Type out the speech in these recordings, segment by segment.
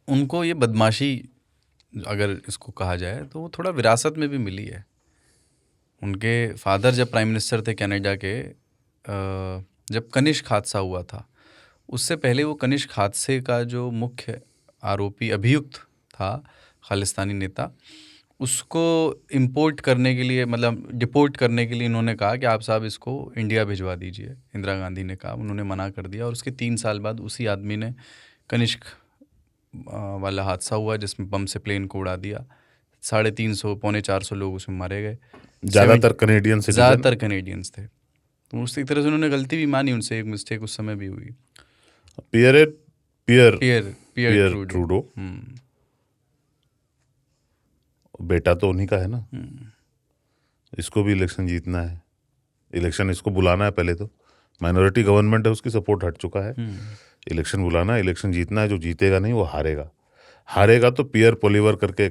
उनको ये बदमाशी अगर इसको कहा जाए तो वो थोड़ा विरासत में भी मिली है। उनके फादर जब प्राइम मिनिस्टर थे कनाडा के, जब कनिष्क हादसा हुआ था, उससे पहले वो कनिष्क हादसे का जो मुख्य आरोपी अभियुक्त था, खालिस्तानी नेता, उसको इंपोर्ट करने के लिए, मतलब डिपोर्ट करने के लिए इन्होंने कहा कि आप साहब इसको इंडिया भिजवा दीजिए। इंदिरा गांधी ने कहा, उन्होंने मना कर दिया और उसके 3 साल बाद उसी आदमी ने कनिष्क वाला हादसा हुआ जिसमें बम से प्लेन को उड़ा दिया। 350 पौने 400 लोग उसमें मारे गए। ज़्यादातर कनेडियंस थे। तो उसी तरह से उन्होंने गलती भी मानी, उनसे एक मिस्टेक उस समय भी हुई। पियर ट्रूडो बेटा तो उन्हीं का है ना। इसको भी इलेक्शन जीतना है, इलेक्शन इसको बुलाना है। पहले तो माइनॉरिटी गवर्नमेंट है, उसकी सपोर्ट हट चुका है। इलेक्शन बुलाना है, इलेक्शन जीतना है। जो जीतेगा नहीं वो हारेगा तो पियर पोलिवर करके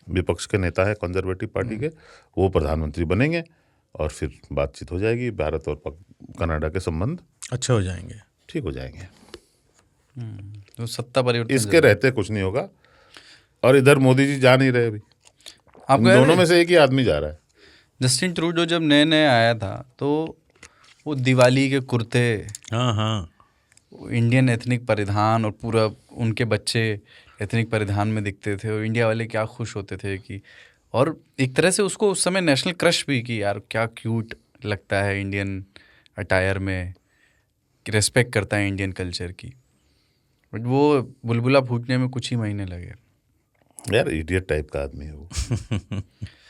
विपक्ष के नेता है कंजर्वेटिव पार्टी के, वो प्रधानमंत्री बनेंगे और फिर बातचीत हो जाएगी। भारत और कनाडा के संबंध अच्छे हो जाएंगे, ठीक हो जाएंगे। तो सत्ता परिवर्तन इसके रहते कुछ नहीं होगा। और इधर मोदी जी जा नहीं रहे अभी, इन दोनों में से एक ही आदमी जा रहा है। जस्टिन ट्रूडो जब नए नए आया था तो वो दिवाली के कुर्ते, इंडियन एथनिक परिधान, और पूरा उनके बच्चे एथनिक परिधान में दिखते थे और इंडिया वाले क्या खुश होते थे कि, और एक तरह से उसको उस समय नेशनल क्रश भी की, यार क्या क्यूट लगता है इंडियन अटायर में, रेस्पेक्ट करता है इंडियन कल्चर की। बट वो बुलबुला फूटने में कुछ ही महीने लगे। यार इडियट टाइप का आदमी है वो।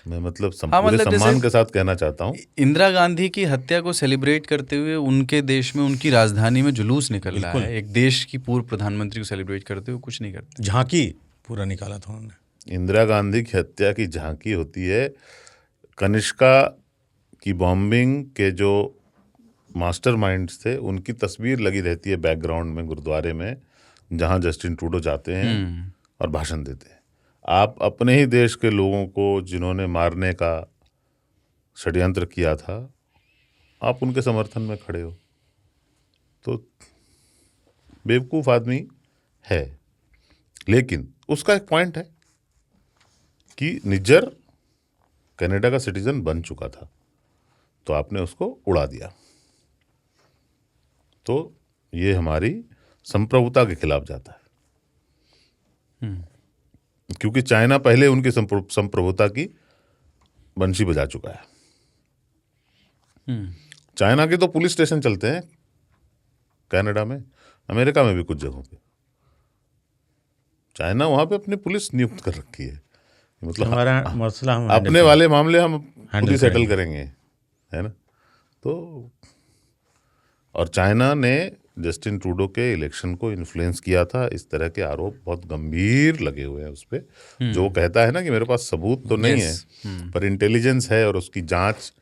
मैं मतलब पूरे सम्मान के साथ कहना चाहता हूँ, इंदिरा गांधी की हत्या को सेलिब्रेट करते हुए उनके देश में, उनकी राजधानी में जुलूस निकल रहा है। एक देश की पूर्व प्रधानमंत्री को सेलिब्रेट करते हुए कुछ नहीं करते। झांकी पूरा निकाला था उन्होंने। इंदिरा गांधी की हत्या की झांकी होती है। कनिष्का की बॉम्बिंग के जो मास्टरमाइंड्स थे उनकी तस्वीर लगी रहती है बैकग्राउंड में गुरुद्वारे में, जहाँ जस्टिन ट्रूडो जाते हैं और भाषण देते हैं। आप अपने ही देश के लोगों को जिन्होंने मारने का षड्यंत्र किया था, आप उनके समर्थन में खड़े हो, तो बेवकूफ़ आदमी है। लेकिन उसका एक पॉइंट है कि निज्जर कनाडा का सिटीजन बन चुका था, तो आपने उसको उड़ा दिया। तो ये हमारी संप्रभुता के खिलाफ जाता है, क्योंकि चाइना पहले उनकी संप्रभुता की बंशी बजा चुका है। चाइना के तो पुलिस स्टेशन चलते हैं कनाडा में, अमेरिका में भी कुछ जगहों पे। चाइना वहां पे अपनी पुलिस नियुक्त कर रखी है, मतलब हमारा मसला हम अपने वाले मामले हम खुद ही सेटल करेंगे, है ना। तो और चाइना ने जस्टिन ट्रूडो के इलेक्शन को इन्फ्लुएंस किया था, इस तरह के आरोप बहुत गंभीर लगे हुए हैं उस पर। जो कहता है ना कि मेरे पास सबूत तो नहीं है पर इंटेलिजेंस है और उसकी जांच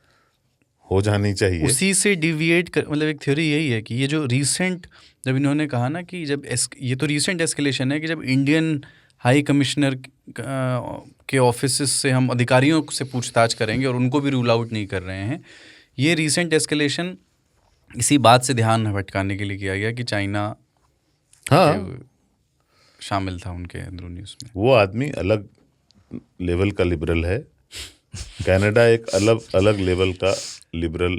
हो जानी चाहिए। उसी से डिविएट कर, मतलब एक थ्योरी यही है कि ये जो रीसेंट, जब इन्होंने कहा ना कि जब ये तो रीसेंट एस्केलेशन है कि जब इंडियन हाई कमिश्नर के ऑफिस से हम अधिकारियों से पूछताछ करेंगे और उनको भी रूल आउट नहीं कर रहे हैं। ये रीसेंट एस्केलेशन इसी बात से ध्यान भटकाने के लिए किया गया कि चाइना शामिल था उनके अंदरूनी उसमें। वो आदमी अलग लेवल का लिबरल है, कनाडा एक अलग लेवल का लिबरल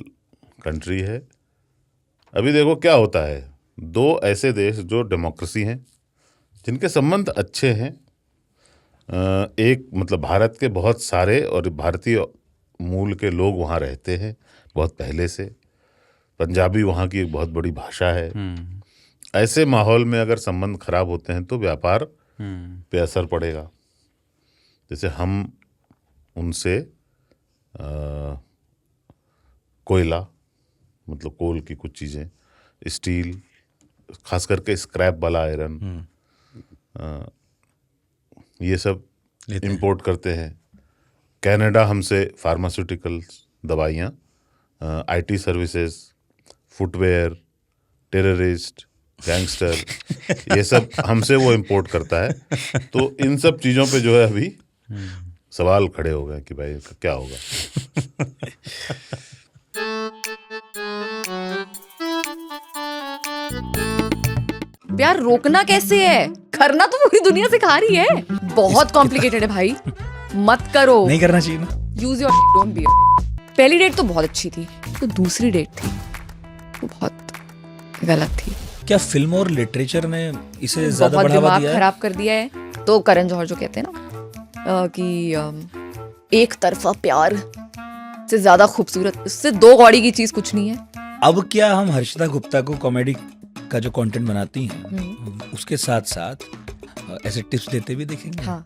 कंट्री है। अभी देखो क्या होता है, दो ऐसे देश जो डेमोक्रेसी हैं, जिनके संबंध अच्छे हैं। एक मतलब भारत के बहुत सारे और भारतीय मूल के लोग वहाँ रहते हैं बहुत पहले से। पंजाबी वहाँ की एक बहुत बड़ी भाषा है। ऐसे माहौल में अगर संबंध खराब होते हैं तो व्यापार पे असर पड़ेगा। जैसे हम उनसे कोयला, मतलब कोल की कुछ चीज़ें, स्टील, खास करके स्क्रैप वाला आयरन, ये सब इंपोर्ट करते हैं। कनाडा हमसे फार्मास्यूटिकल्स, दवाइयाँ, IT services, footwear, terrorist, gangster, ये सब हमसे वो इंपोर्ट करता है। तो इन सब चीज़ों पे जो है अभी सवाल खड़े हो गए कि भाई क्या होगा। प्यार रोकना कैसे है? करना तो पूरी दुनिया सिखा रही है। बहुत कॉम्प्लिकेटेड है भाई, मत करो। नहीं करना चाहिए ना। Use your don't be. पहली डेट तो बहुत अच्छी थी, तो दूसरी डेट थी वो बहुत गलत थी। क्या फिल्म और लिटरेचर ने इसे ज्यादा बहुत बढ़ावा दिमाग दिया है? खराब कर दिया है। तो करण जौहर जो कहते हैं ना कि एक तरफा प्यार से ज्यादा खूबसूरत, इससे दो कौड़ी की चीज कुछ नहीं है। अब क्या हम हर्षिता गुप्ता को कॉमेडी का जो कंटेंट बनाती हैं उसके साथ साथ ऐसे टिप्स देते भी देखेंगे? हाँ